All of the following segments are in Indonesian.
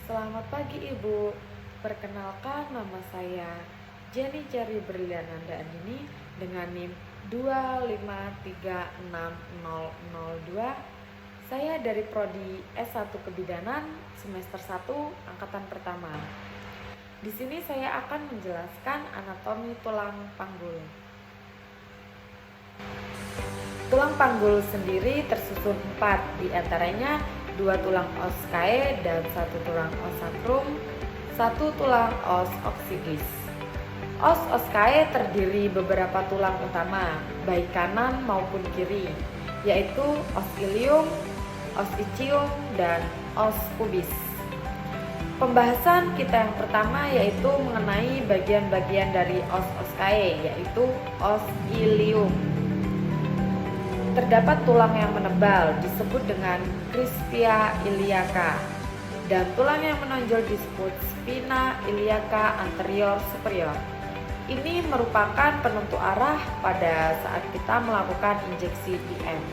Selamat pagi Ibu, perkenalkan nama saya Jenny Cherry Berliananda Andini dengan NIM 2536002. Saya dari Prodi S1 Kebidanan semester 1 angkatan pertama. Di sini saya akan menjelaskan anatomi tulang panggul. Tulang panggul sendiri tersusun 4, diantaranya 2 tulang os kae dan 1 tulang os sacrum, 1 tulang os oksigis. Os kae terdiri beberapa tulang utama, baik kanan maupun kiri, yaitu os ilium, os ischium, dan os pubis. Pembahasan kita yang pertama yaitu mengenai bagian-bagian dari os kae, yaitu os ilium. Terdapat tulang yang menebal disebut dengan crispia iliaca dan tulang yang menonjol disebut spina iliaca anterior superior. Ini merupakan penentu arah pada saat kita melakukan injeksi IM.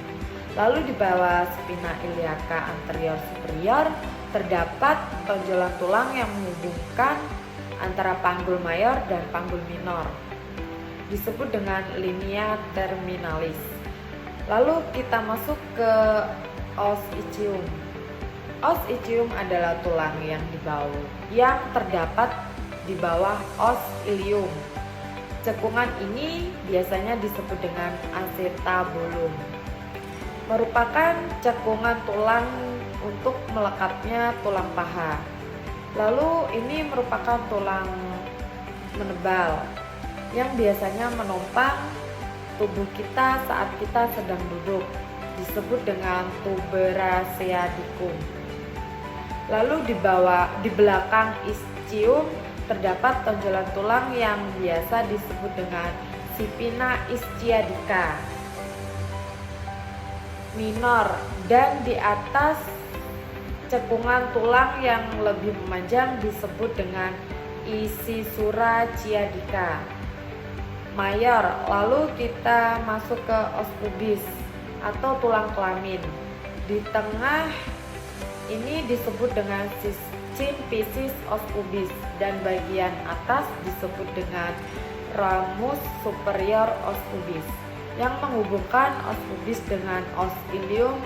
Lalu di bawah spina iliaca anterior superior terdapat tonjolan tulang yang menghubungkan antara panggul mayor dan panggul minor, disebut dengan linea terminalis. Lalu kita masuk ke os ischium. Os ischium adalah tulang yang terdapat di bawah os ilium. Cekungan ini biasanya disebut dengan acetabulum. Merupakan cekungan tulang untuk melekatnya tulang paha. Lalu ini merupakan tulang menebal yang biasanya menopang tubuh kita saat kita sedang duduk, disebut dengan tuberacea-dicum. Lalu di belakang ischium terdapat tonjolan tulang yang biasa disebut dengan spina ischiadica minor, dan di atas cekungan tulang yang lebih memanjang disebut dengan incisura chiadica mayor. Lalu kita masuk ke os pubis atau tulang kelamin. Di tengah ini disebut dengan symphysis os pubis dan bagian atas disebut dengan ramus superior os pubis yang menghubungkan os pubis dengan os ilium.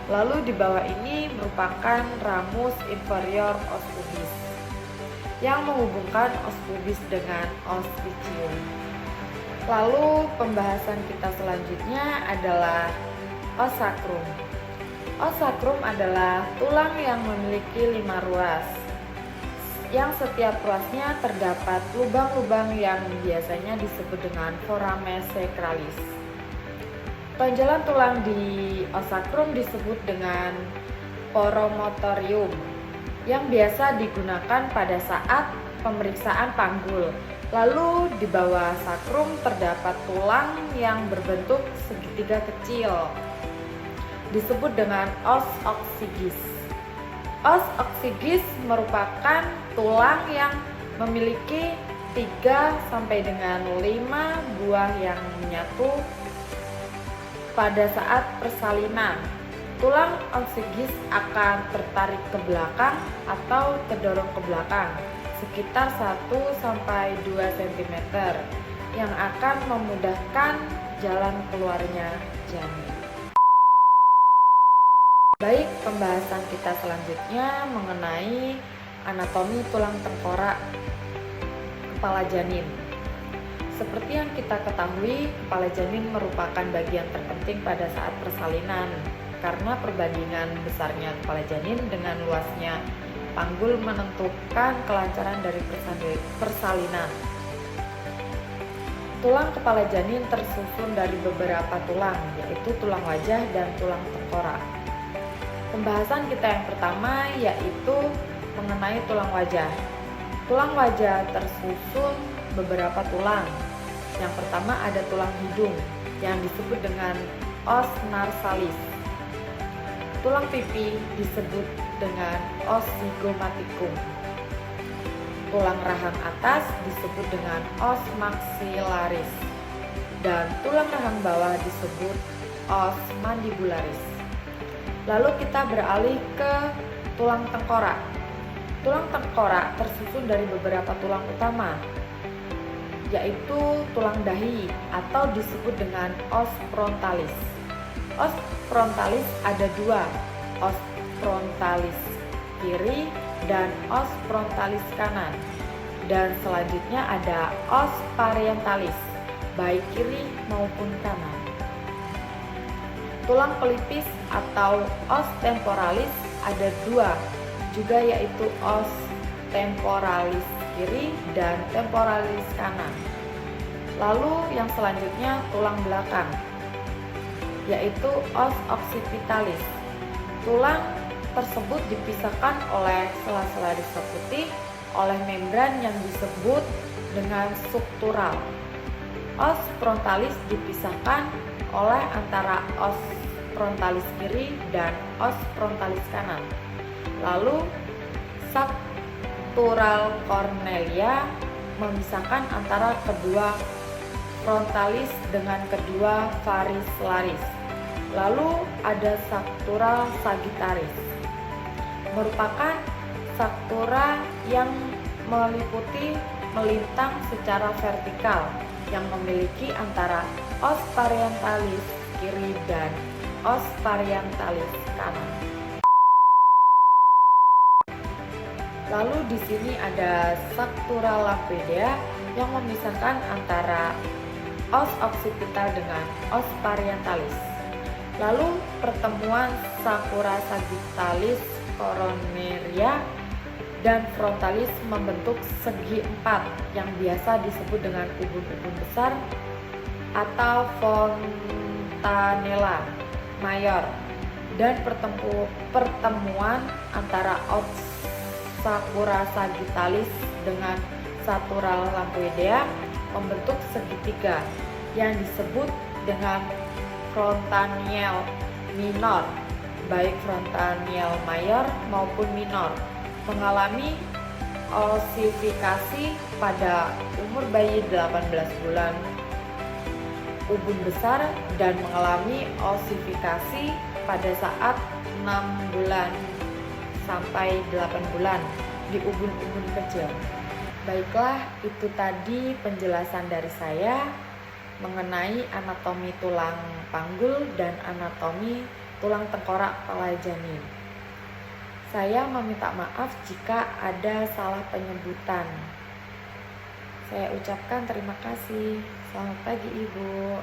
Lalu di bawah ini merupakan ramus inferior os pubis yang menghubungkan os pubis dengan os ischium. Lalu pembahasan kita selanjutnya adalah os sacrum. Os sacrum adalah tulang yang memiliki 5 ruas, yang setiap ruasnya terdapat lubang-lubang yang biasanya disebut dengan foramen sacralis. Tonjolan tulang di os sacrum disebut dengan poromotorium, yang biasa digunakan pada saat pemeriksaan panggul. Lalu di bawah sakrum terdapat tulang yang berbentuk segitiga kecil, disebut dengan os oksigis. Os oksigis merupakan tulang yang memiliki 3 sampai dengan 5 buah yang menyatu pada saat persalinan. Tulang oksigis akan tertarik ke belakang atau terdorong ke belakang sekitar 1-2 cm yang akan memudahkan jalan keluarnya janin. Baik, pembahasan kita selanjutnya mengenai anatomi tulang tengkorak kepala janin. Seperti yang kita ketahui, kepala janin merupakan bagian terpenting pada saat persalinan karena perbandingan besarnya kepala janin dengan luasnya panggul menentukan kelancaran dari persalinan. Tulang kepala janin tersusun dari beberapa tulang, yaitu tulang wajah dan tulang tengkorak. Pembahasan kita yang pertama yaitu mengenai tulang wajah. Tulang wajah tersusun beberapa tulang. Yang pertama ada tulang hidung yang disebut dengan os narsalis. Tulang pipi disebut dengan os zygomaticum. Tulang rahang atas disebut dengan os maxillaris dan tulang rahang bawah disebut os mandibularis. Lalu kita beralih ke tulang tengkorak. Tulang tengkorak tersusun dari beberapa tulang utama, yaitu tulang dahi atau disebut dengan os frontalis. Os frontalis ada dua, os frontalis kiri dan os frontalis kanan. Dan selanjutnya ada os parientalis, baik kiri maupun kanan. Tulang pelipis atau os temporalis ada dua juga, yaitu os temporalis kiri dan temporalis kanan. Lalu yang selanjutnya tulang belakang, yaitu os occipitalis. Tulang tersebut dipisahkan oleh sela-sela di putih oleh membran yang disebut dengan struktural. Os frontalis dipisahkan oleh antara os frontalis kiri dan os frontalis kanan. Lalu struktural cornelia memisahkan antara kedua frontalis dengan kedua varislaris. Lalu ada struktural sagittaris, merupakan struktura yang meliputi melintang secara vertikal yang memiliki antara os parientalis kiri dan os parientalis kanan. Lalu di sini ada struktura lamproidea yang memisahkan antara os occipital dengan os parientalis. Lalu pertemuan sakura sagittalis coronaria dan frontalis membentuk segi empat yang biasa disebut dengan ubun-ubun besar atau fontanella mayor, dan pertemuan antara os sakura sagittalis dengan struktura lamproidea membentuk segitiga yang disebut dengan fontanelle minor, baik fontanelle mayor maupun minor, mengalami osifikasi pada umur bayi 18 bulan ubun besar dan mengalami osifikasi pada saat 6 bulan sampai 8 bulan di ubun-ubun kecil. Baiklah, itu tadi penjelasan dari saya mengenai anatomi tulang panggul dan anatomi tulang tengkorak kepala janin. Saya meminta maaf jika ada salah penyebutan. Saya ucapkan terima kasih. Selamat pagi, Ibu.